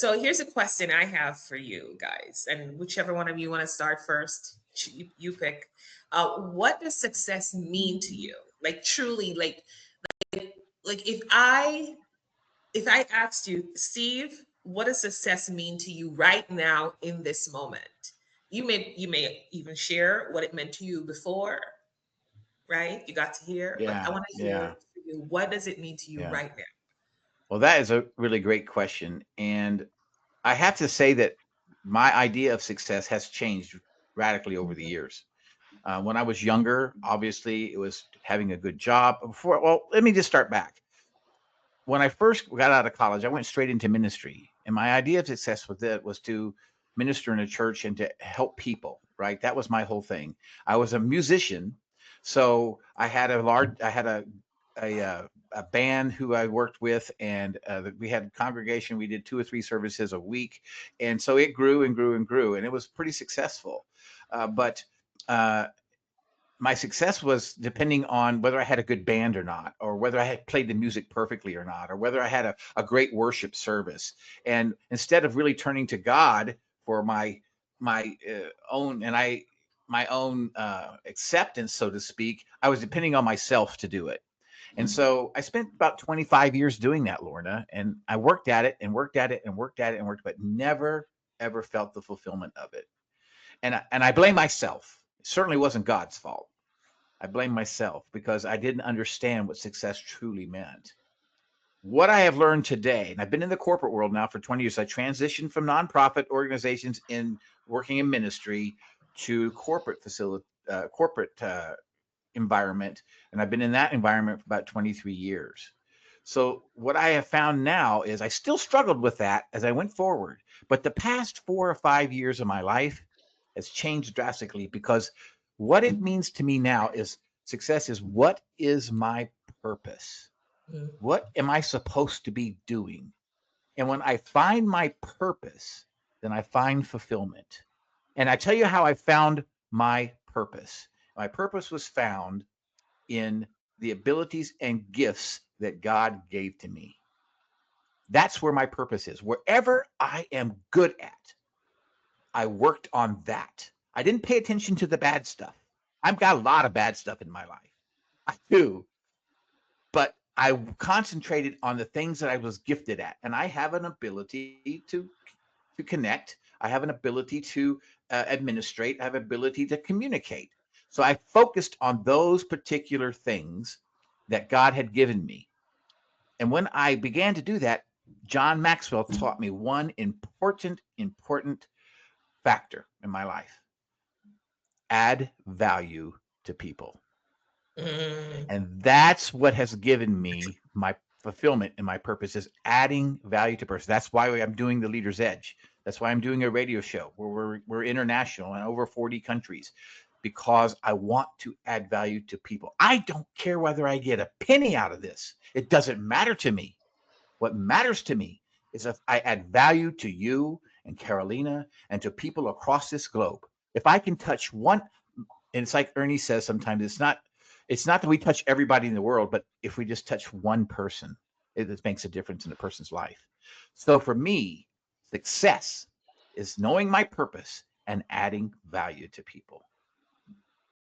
So here's a question I have for you guys, and whichever one of you want to start first, you pick. What does success mean to you? Like truly, like if I asked you, Steve, what does success mean to you right now in this moment? You may even share what it meant to you before, right? You got to hear, but I Yeah, want to hear yeah, for you, what does it mean to you yeah. right now? Well, that is a really great question. And I have to say that my idea of success has changed radically over the Mhm. years. When I was younger, obviously, it was having a good job. Before, well, let me just start back. When I first got out of college, I went straight into ministry. And my idea of success with it was to minister in a church and to help people, right? That was my whole thing. I was a musician. So I had a band who I worked with, and we had a congregation. We did 2 or 3 services a week, and so it grew and grew and grew, and it was pretty successful. But uh, my success was depending on whether I had a good band or not, or whether I had played the music perfectly or not, or whether I had a great worship service. And instead of really turning to God for my own acceptance, so to speak, I was depending on myself to do it. And so I spent about 25 years doing that, Lorna, and I worked at it and worked at it and worked at it and worked, but never ever felt the fulfillment of it. And I blame myself. It certainly wasn't God's fault. I blame myself because I didn't understand what success truly meant. What I have learned today, and I've been in the corporate world now for 20 years, I transitioned from nonprofit organizations in working in ministry to corporate environment, and I've been in that environment for about 23 years. So what I have found now is I still struggled with that as I went forward, but the past 4 or 5 years of my life has changed drastically because what it means to me now is success is what is my purpose? Mm. What am I supposed to be doing? And when I find my purpose, then I find fulfillment. And I tell you how I found my purpose. My purpose was found in the abilities and gifts that God gave to me. That's where my purpose is. Wherever I am good at, I worked on that. I didn't pay attention to the bad stuff. I've got a lot of bad stuff in my life. I do. But I concentrated on the things that I was gifted at. And I have an ability to connect. I have an ability to administrate. I have ability to communicate. So I focused on those particular things that God had given me. And when I began to do that, John Maxwell taught me one important factor in my life: add value to people. Mm. And that's what has given me my fulfillment and my purpose is adding value to person. That's why I'm doing the Leader's Edge. That's why I'm doing a radio show where we're international in over 40 countries, because I want to add value to people. I don't care whether I get a penny out of this. It doesn't matter to me. What matters to me is if I add value to you and Carolina and to people across this globe. If I can touch one, and it's like Ernie says sometimes, it's not that we touch everybody in the world, but if we just touch one person, it makes a difference in a person's life. So for me, success is knowing my purpose and adding value to people.